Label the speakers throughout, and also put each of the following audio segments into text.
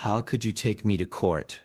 Speaker 1: How could you take me to court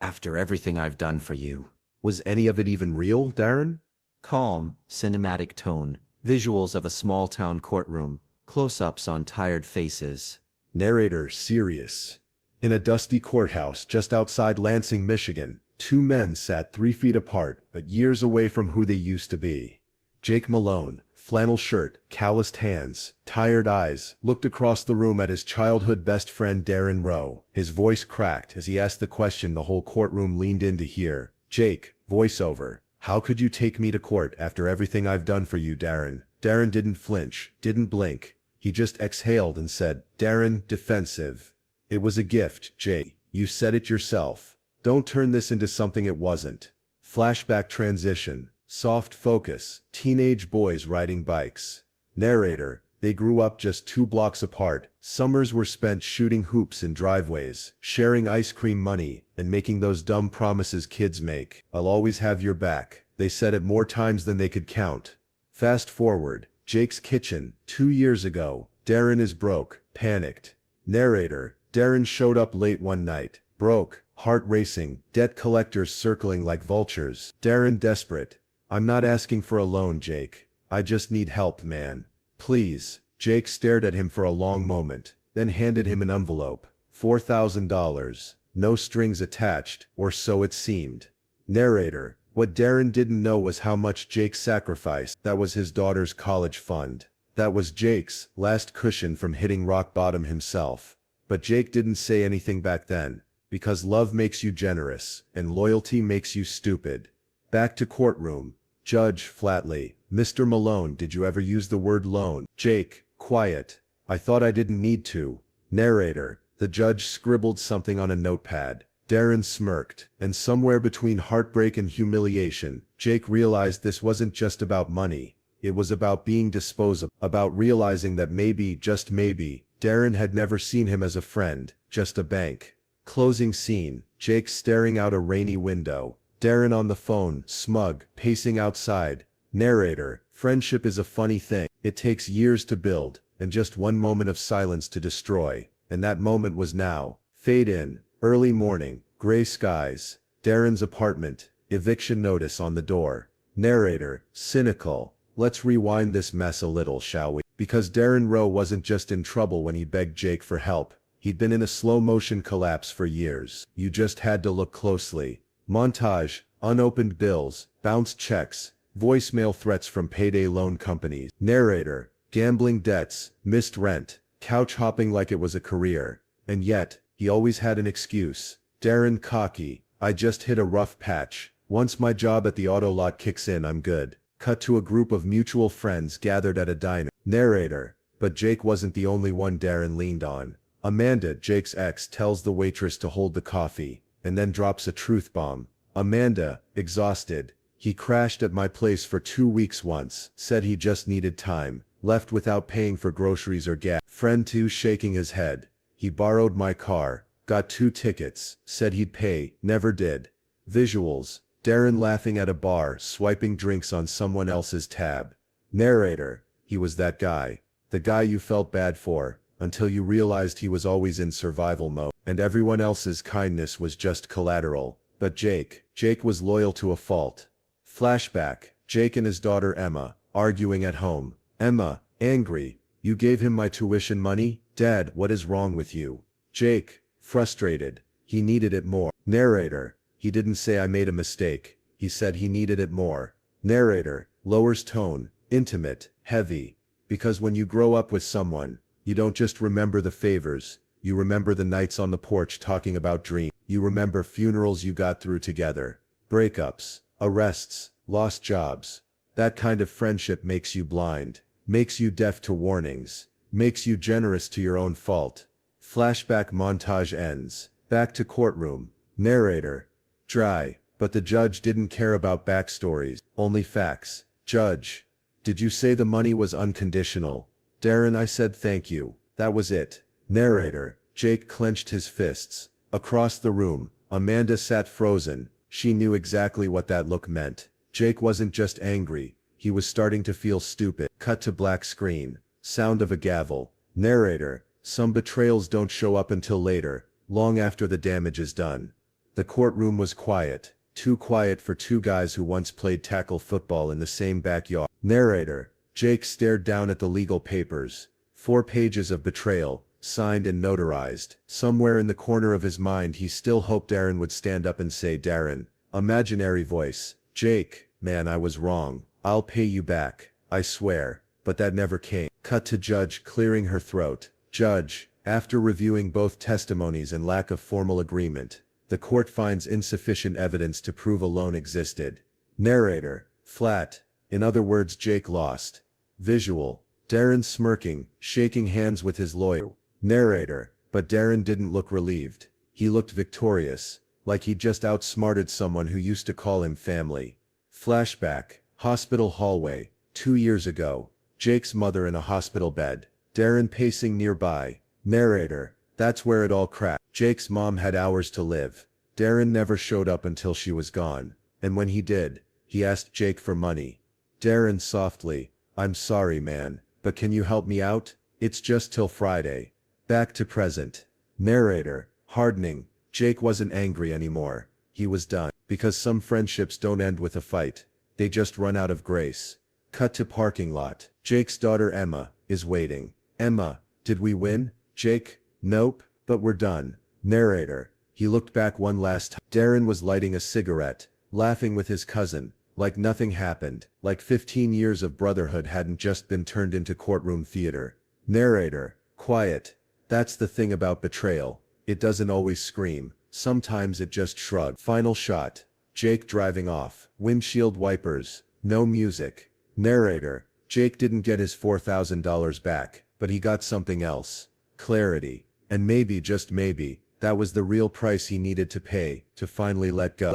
Speaker 1: after everything I've done for you?
Speaker 2: Was any of it even real, Darren?
Speaker 1: Calm, cinematic tone, visuals of a small-town courtroom, close-ups on tired faces.
Speaker 2: Narrator serious. In a dusty courthouse just outside Lansing, Michigan, two men sat 3 feet apart, but years away from who they used to be. Jake Malone, flannel shirt, calloused hands, tired eyes, looked across the room at his childhood best friend Darren Rowe. His voice cracked as he asked the question the whole courtroom leaned in to hear. Jake, voiceover. How could you take me to court after everything I've done for you, Darren? Darren didn't flinch, didn't blink. He just exhaled and said, Darren, defensive. It was a gift, Jake. You said it yourself. Don't turn this into something it wasn't. Flashback transition. Soft focus. Teenage boys riding bikes. Narrator. They grew up just 2 blocks apart. Summers were spent shooting hoops in driveways, sharing ice cream money, and making those dumb promises kids make. I'll always have your back. They said it more times than they could count. Fast forward. Jake's kitchen. 2 years ago. Darren is broke. Panicked. Narrator. Darren showed up late one night. Broke. Heart racing. Debt collectors circling like vultures. Darren desperate. I'm not asking for a loan, Jake. I just need help, man. Please. Jake stared at him for a long moment, then handed him an envelope. $4,000. No strings attached, or so it seemed. Narrator. What Darren didn't know was how much Jake sacrificed. That was his daughter's college fund. That was Jake's last cushion from hitting rock bottom himself. But Jake didn't say anything back then, because love makes you generous, and loyalty makes you stupid. Back to courtroom. Judge, flatly. Mr. Malone, did you ever use the word loan? Jake, quiet. I thought I didn't need to. Narrator. The judge scribbled something on a notepad. Darren smirked, and somewhere between heartbreak and humiliation, Jake realized this wasn't just about money. It was about being disposable, about realizing that maybe, just maybe, Darren had never seen him as a friend, just a bank. Closing scene. Jake staring out a rainy window. Darren on the phone, smug, pacing outside. Narrator. Friendship is a funny thing. It takes years to build, and just one moment of silence to destroy. And that moment was now. Fade in. Early morning. Gray skies. Darren's apartment. Eviction notice on the door. Narrator. Cynical. Let's rewind this mess a little, shall we? Because Darren Rowe wasn't just in trouble when he begged Jake for help. He'd been in a slow-motion collapse for years. You just had to look closely. Montage. Unopened bills. Bounced checks. Voicemail threats from payday loan companies. Narrator. Gambling debts. Missed rent. Couch hopping like it was a career. And yet, he always had an excuse. Darren cocky. I just hit a rough patch. Once my job at the auto lot kicks in, I'm good. Cut to a group of mutual friends gathered at a diner. Narrator. But Jake wasn't the only one Darren leaned on. Amanda, Jake's ex, tells the waitress to hold the coffee, and then drops a truth bomb. Amanda, exhausted. He crashed at my place for 2 weeks once, said he just needed time, left without paying for groceries or gas. Friend 2 shaking his head. He borrowed my car, got 2 tickets, said he'd pay, never did. Visuals. Darren laughing at a bar, swiping drinks on someone else's tab. Narrator. He was that guy. The guy you felt bad for, until you realized he was always in survival mode, and everyone else's kindness was just collateral. But Jake was loyal to a fault. Flashback. Jake and his daughter Emma, arguing at home. Emma, angry. You gave him my tuition money? Dad, what is wrong with you? Jake, frustrated. He needed it more. Narrator. He didn't say I made a mistake. He said he needed it more. Narrator. Lowers tone. Intimate. Heavy. Because when you grow up with someone, you don't just remember the favors. You remember the nights on the porch talking about dreams. You remember funerals you got through together. Breakups. Arrests. Lost jobs. That kind of friendship makes you blind. Makes you deaf to warnings. Makes you generous to your own fault. Flashback montage ends. Back to courtroom. Narrator. Dry. But the judge didn't care about backstories. Only facts. Judge. Did you say the money was unconditional? Darren, I said thank you. That was it. Narrator. Jake clenched his fists. Across the room, Amanda sat frozen. She knew exactly what that look meant. Jake wasn't just angry. He was starting to feel stupid. Cut to black screen. Sound of a gavel. Narrator. Some betrayals don't show up until later. long after the damage is done. The courtroom was quiet, too quiet for two guys who once played tackle football in the same backyard. Narrator: Jake stared down at the legal papers. 4 pages of betrayal, signed and notarized. Somewhere in the corner of his mind he still hoped Darren would stand up and say, Darren. Imaginary voice: Jake, man, I was wrong. I'll pay you back, I swear. But that never came. Cut to judge clearing her throat. Judge, after reviewing both testimonies and lack of formal agreement, the court finds insufficient evidence to prove a loan existed. Narrator: flat. In other words, Jake lost. Visual: Darren smirking, shaking hands with his lawyer. Narrator: but Darren didn't look relieved. He looked victorious, like he'd just outsmarted someone who used to call him family. Flashback: hospital hallway, 2 years ago. Jake's mother in a hospital bed. Darren pacing nearby. Narrator: that's where it all cracked. Jake's mom had hours to live. Darren never showed up until she was gone. And when he did, he asked Jake for money. Darren softly: I'm sorry, man, but can you help me out? It's just till Friday. Back to present. Narrator: hardening. Jake wasn't angry anymore. He was done. Because some friendships don't end with a fight. They just run out of grace. Cut to parking lot. Jake's daughter Emma is waiting. Emma: did we win? Jake: nope, but we're done. Narrator: he looked back one last time. Darren was lighting a cigarette, laughing with his cousin, like nothing happened, like 15 years of brotherhood hadn't just been turned into courtroom theater. Narrator: quiet. That's the thing about betrayal. It doesn't always scream. Sometimes it just shrugs. Final shot. Jake driving off. Windshield wipers. No music. Narrator: Jake didn't get his $4,000 back, but he got something else. Clarity. And maybe, just maybe, that was the real price he needed to pay to finally let go.